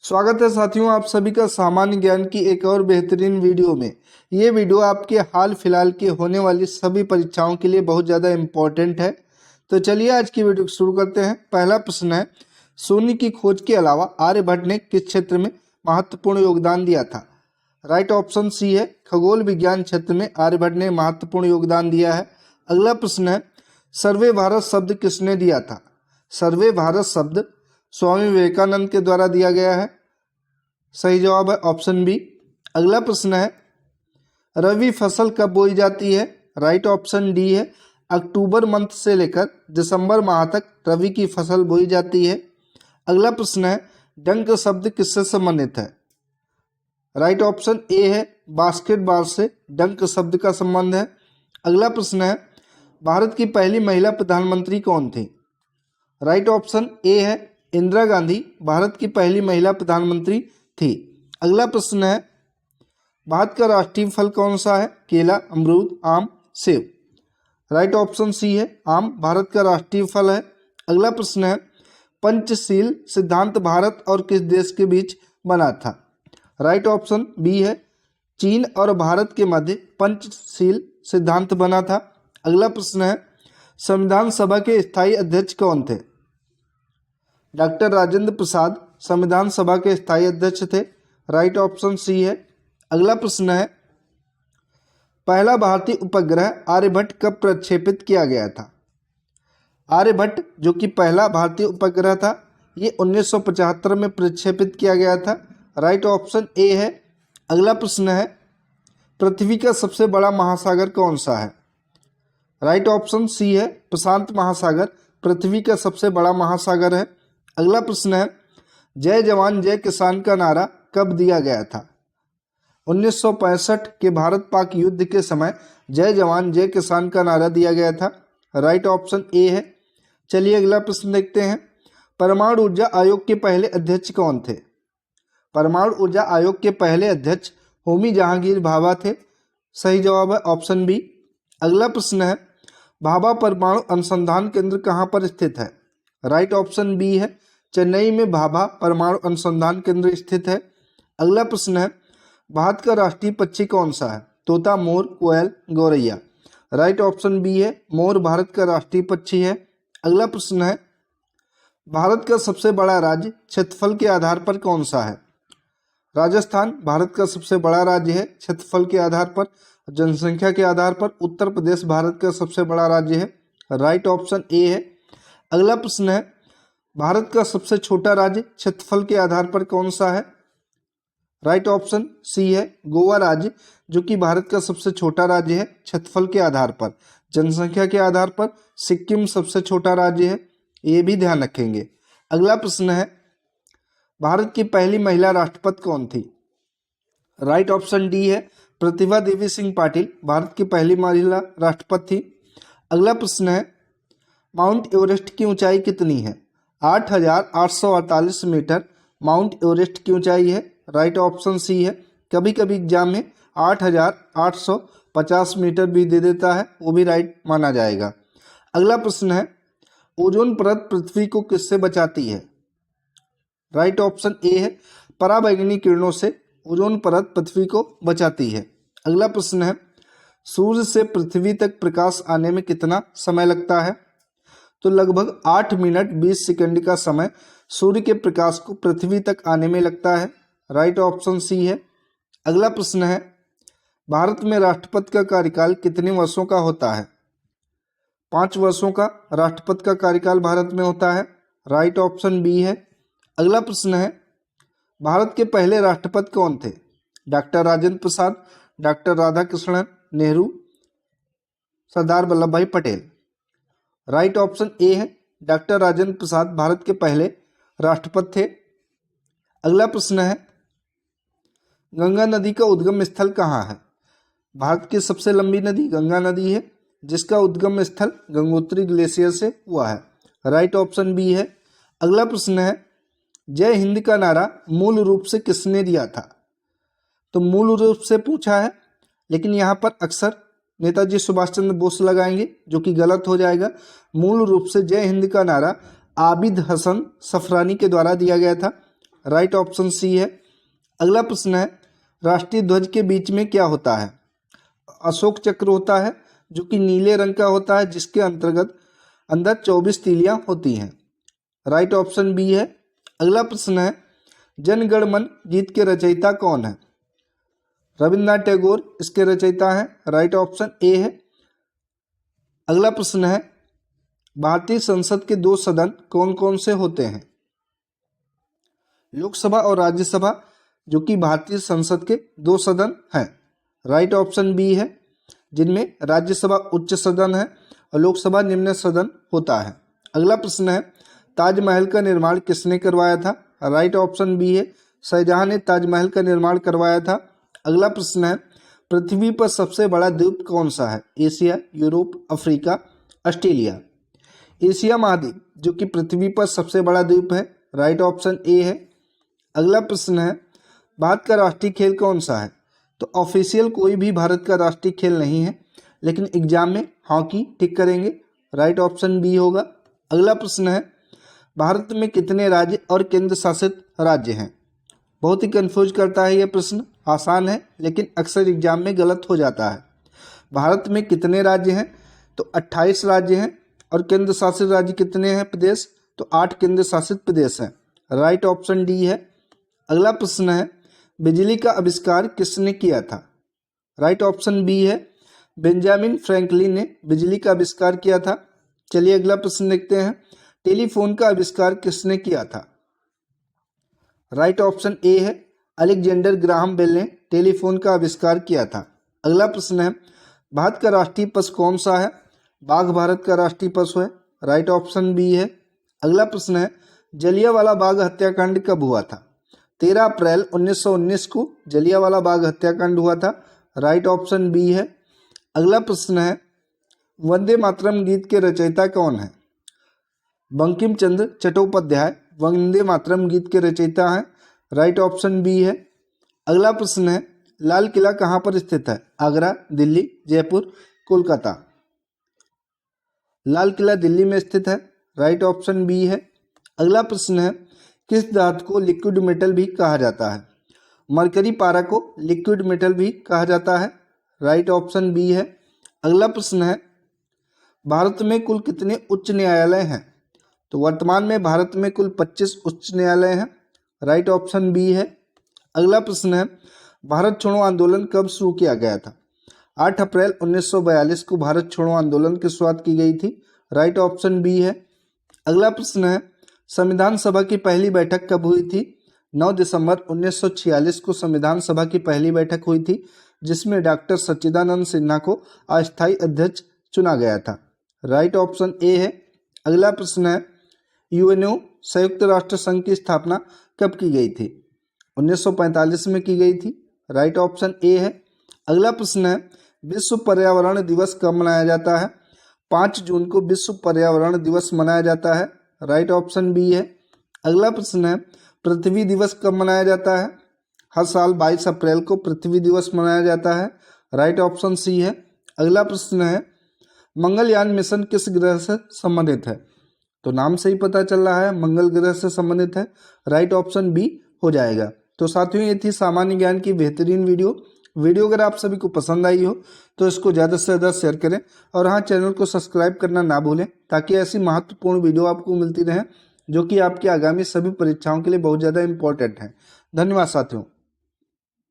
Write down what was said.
स्वागत है साथियों, आप सभी का सामान्य ज्ञान की एक और बेहतरीन वीडियो में। ये वीडियो आपके हाल फिलहाल की होने वाली सभी परीक्षाओं के लिए बहुत ज़्यादा इम्पोर्टेंट है। तो चलिए आज की वीडियो शुरू करते हैं। पहला प्रश्न है, शून्य की खोज के अलावा आर्यभट्ट ने किस क्षेत्र में महत्वपूर्ण योगदान दिया था? राइट ऑप्शन सी है, खगोल विज्ञान क्षेत्र में आर्यभट्ट ने महत्वपूर्ण योगदान दिया है। अगला प्रश्न है, सर्वे भारत शब्द किसने दिया था? सर्वे भारत शब्द स्वामी विवेकानंद के द्वारा दिया गया है। सही जवाब है ऑप्शन बी। अगला प्रश्न है, रबी फसल कब बोई जाती है? राइट ऑप्शन डी है, अक्टूबर मंथ से लेकर दिसंबर माह तक रबी की फसल बोई जाती है। अगला प्रश्न है, डंक शब्द किससे संबंधित है? राइट ऑप्शन ए है, बास्केटबॉल से डंक शब्द का संबंध है। अगला प्रश्न है, भारत की पहली महिला प्रधानमंत्री कौन थी? राइट ऑप्शन ए है, इंदिरा गांधी भारत की पहली महिला प्रधानमंत्री थी। अगला प्रश्न है, भारत का राष्ट्रीय फल कौन सा है? केला, अमरूद, आम, सेब। राइट ऑप्शन सी है, आम भारत का राष्ट्रीय फल है। अगला प्रश्न है, पंचशील सिद्धांत भारत और किस देश के बीच बना था? राइट ऑप्शन बी है, चीन और भारत के मध्य पंचशील सिद्धांत बना था। अगला प्रश्न है, संविधान सभा के स्थायी अध्यक्ष कौन थे? डॉक्टर राजेंद्र प्रसाद संविधान सभा के स्थायी अध्यक्ष थे। राइट ऑप्शन सी है। अगला प्रश्न है, पहला भारतीय उपग्रह आर्यभट्ट कब प्रक्षेपित किया गया था? आर्यभट्ट जो कि पहला भारतीय उपग्रह था, ये 1975 में प्रक्षेपित किया गया था। राइट ऑप्शन ए है। अगला प्रश्न है, पृथ्वी का सबसे बड़ा महासागर कौन सा है? राइट ऑप्शन सी है, प्रशांत महासागर पृथ्वी का सबसे बड़ा महासागर है। अगला प्रश्न है, जय जवान जय किसान का नारा कब दिया गया था? 1965 के भारत पाक युद्ध के समय जय जवान जय किसान का नारा दिया गया था। राइट ऑप्शन ए है। चलिए अगला प्रश्न देखते हैं, परमाणु ऊर्जा आयोग के पहले अध्यक्ष कौन थे? परमाणु ऊर्जा आयोग के पहले अध्यक्ष होमी जहांगीर भाभा थे। सही जवाब है ऑप्शन बी। अगला प्रश्न है, भाभा परमाणु अनुसंधान केंद्र कहाँ पर स्थित है? राइट ऑप्शन बी है, चेन्नई में भाभा परमाणु अनुसंधान केंद्र स्थित है। अगला प्रश्न है, भारत का राष्ट्रीय पक्षी कौन सा है? तोता, मोर, कोयल, गौरैया। राइट ऑप्शन बी है, मोर भारत का राष्ट्रीय पक्षी है। अगला प्रश्न है, भारत का सबसे बड़ा राज्य क्षेत्रफल के आधार पर कौन सा है? राजस्थान भारत का सबसे बड़ा राज्य है क्षेत्रफल के आधार पर। जनसंख्या के आधार पर उत्तर प्रदेश भारत का सबसे बड़ा राज्य है। राइट ऑप्शन ए है। अगला प्रश्न है, भारत का सबसे छोटा राज्य क्षेत्रफल के आधार पर कौन सा है? राइट ऑप्शन सी है, गोवा राज्य जो कि भारत का सबसे छोटा राज्य है क्षेत्रफल के आधार पर। जनसंख्या के आधार पर सिक्किम सबसे छोटा राज्य है, ये भी ध्यान रखेंगे। अगला प्रश्न है, भारत की पहली महिला राष्ट्रपति कौन थी? राइट ऑप्शन डी है, प्रतिभा देवी सिंह पाटिल भारत की पहली महिला राष्ट्रपति थी। अगला प्रश्न है, माउंट एवरेस्ट की ऊंचाई कितनी है? 8,848 मीटर माउंट एवरेस्ट की ऊंचाई है। राइट ऑप्शन सी है। कभी कभी एग्जाम में 8,850 मीटर भी दे देता है, वो भी राइट माना जाएगा। अगला प्रश्न है, ओजोन परत पृथ्वी को किससे बचाती है? राइट ऑप्शन ए है, पराबैंगनी किरणों से ओजोन परत पृथ्वी को बचाती है। अगला प्रश्न है, सूर्य से पृथ्वी तक प्रकाश आने में कितना समय लगता है? तो लगभग 8 मिनट 20 सेकंड का समय सूर्य के प्रकाश को पृथ्वी तक आने में लगता है। राइट ऑप्शन सी है। अगला प्रश्न है, भारत में राष्ट्रपति का कार्यकाल कितने वर्षों का होता है? 5 वर्षों का राष्ट्रपति का कार्यकाल भारत में होता है। राइट ऑप्शन बी है। अगला प्रश्न है, भारत के पहले राष्ट्रपति कौन थे? डॉक्टर राजेंद्र प्रसाद, डॉक्टर राधाकृष्णन, नेहरू, सरदार वल्लभ भाई पटेल। राइट ऑप्शन ए है, डॉक्टर राजेंद्र प्रसाद भारत के पहले राष्ट्रपति थे। अगला प्रश्न है, गंगा नदी का उद्गम स्थल कहाँ है? भारत की सबसे लंबी नदी गंगा नदी है, जिसका उद्गम स्थल गंगोत्री ग्लेशियर से हुआ है। राइट ऑप्शन बी है। अगला प्रश्न है, जय हिंद का नारा मूल रूप से किसने दिया था? तो मूल रूप से पूछा है, लेकिन यहाँ पर अक्सर नेताजी सुभाष चंद्र बोस लगाएंगे, जो कि गलत हो जाएगा। मूल रूप से जय हिंद का नारा आबिद हसन सफरानी के द्वारा दिया गया था। राइट ऑप्शन सी है। अगला प्रश्न है, राष्ट्रीय ध्वज के बीच में क्या होता है? अशोक चक्र होता है जो कि नीले रंग का होता है, जिसके अंदर 24 तीलियां होती हैं। राइट ऑप्शन बी है। अगला प्रश्न है, जन गण मन गीत के रचयिता कौन है? रविन्द्रनाथ टैगोर इसके रचयिता हैं। राइट ऑप्शन ए है। अगला प्रश्न है, भारतीय संसद के 2 सदन कौन कौन से होते हैं? लोकसभा और राज्यसभा, जो कि भारतीय संसद के 2 सदन हैं। राइट ऑप्शन बी है, जिनमें राज्यसभा उच्च सदन है और लोकसभा निम्न सदन होता है। अगला प्रश्न है, ताजमहल का निर्माण किसने करवाया था? राइट ऑप्शन बी है, शाहजहां ने ताजमहल का निर्माण करवाया था। अगला प्रश्न है, पृथ्वी पर सबसे बड़ा द्वीप कौन सा है? Asia, Europe, Africa, Australia. Asia महाद्वीप जो कि पृथ्वी पर सबसे बड़ा द्वीप है। राइट ऑप्शन ए है। अगला प्रश्न है, भारत का राष्ट्रीय खेल कौन सा है? तो ऑफिशियल कोई भी भारत का राष्ट्रीय खेल नहीं है, लेकिन एग्जाम में हॉकी टिक करेंगे। राइट ऑप्शन बी होगा। अगला प्रश्न है, भारत में कितने राज्य और केंद्र शासित राज्य हैं? बहुत ही कंफ्यूज करता है यह प्रश्न। आसान है लेकिन अक्सर एग्जाम में गलत हो जाता है। भारत में कितने राज्य हैं? तो 28 राज्य हैं। और केंद्र शासित राज्य कितने हैं प्रदेश? तो 8 केंद्र शासित प्रदेश हैं। राइट ऑप्शन डी है। अगला प्रश्न है, बिजली का आविष्कार किसने किया था? राइट ऑप्शन बी है, बेंजामिन फ्रैंकलिन ने बिजली का आविष्कार किया था। चलिए अगला प्रश्न देखते हैं, टेलीफोन का आविष्कार किसने किया था? राइट ऑप्शन ए है, अलेक्जेंडर ग्राहम बेल ने टेलीफोन का आविष्कार किया था। अगला प्रश्न है, भारत का राष्ट्रीय पशु कौन सा है? बाघ भारत का राष्ट्रीय पशु है। राइट ऑप्शन बी है। अगला प्रश्न है, जलियांवाला बाग हत्याकांड कब हुआ था? 13 अप्रैल 1919 को जलियांवाला बाग हत्याकांड हुआ था। राइट ऑप्शन बी है। अगला प्रश्न है, वंदे मातरम गीत के रचयिता कौन है? बंकिम चंद्र चट्टोपाध्याय वंदे मातरम गीत के रचयिता हैं। राइट ऑप्शन बी है। अगला प्रश्न है, लाल किला कहाँ पर स्थित है? आगरा, दिल्ली, जयपुर, कोलकाता। लाल किला दिल्ली में स्थित है। राइट ऑप्शन बी है। अगला प्रश्न है, किस धातु को लिक्विड मेटल भी कहा जाता है? मरकरी पारा को लिक्विड मेटल भी कहा जाता है। राइट ऑप्शन बी है। अगला प्रश्न है, भारत में कुल कितने उच्च न्यायालय हैं? तो वर्तमान में भारत में कुल 25 उच्च न्यायालय हैं। राइट ऑप्शन बी है। अगला प्रश्न है, भारत छोड़ो आंदोलन कब शुरू किया गया था? 8 अप्रैल 1942 को भारत छोड़ो आंदोलन की शुरुआत की गई थी। राइट ऑप्शन बी है। अगला प्रश्न है, संविधान सभा की पहली बैठक कब हुई थी? 9 दिसंबर 1946 को संविधान सभा की पहली बैठक हुई थी, जिसमें डॉक्टर सच्चिदानंद सिन्हा को अस्थायी अध्यक्ष चुना गया था। राइट ऑप्शन ए है। अगला प्रश्न है, यूएनओ संयुक्त राष्ट्र संघ की स्थापना कब की गई थी? 1945 में की गई थी। राइट ऑप्शन ए है। अगला प्रश्न है, विश्व पर्यावरण दिवस कब मनाया जाता है? 5 जून को विश्व पर्यावरण दिवस मनाया जाता है। राइट ऑप्शन बी है। अगला प्रश्न है, पृथ्वी दिवस कब मनाया जाता है? हर साल 22 अप्रैल को पृथ्वी दिवस मनाया जाता है। राइट ऑप्शन सी है। अगला प्रश्न है, मंगलयान मिशन किस ग्रह से संबंधित है? तो नाम से ही पता चल रहा है मंगल ग्रह से संबंधित है। राइट ऑप्शन बी हो जाएगा। तो साथियों, ये थी सामान्य ज्ञान की बेहतरीन वीडियो अगर आप सभी को पसंद आई हो तो इसको ज़्यादा से ज़्यादा शेयर करें और हाँ, चैनल को सब्सक्राइब करना ना भूलें, ताकि ऐसी महत्वपूर्ण वीडियो आपको मिलती रहे जो कि आपकी आगामी सभी परीक्षाओं के लिए बहुत ज़्यादा इंपॉर्टेंट है। धन्यवाद साथियों।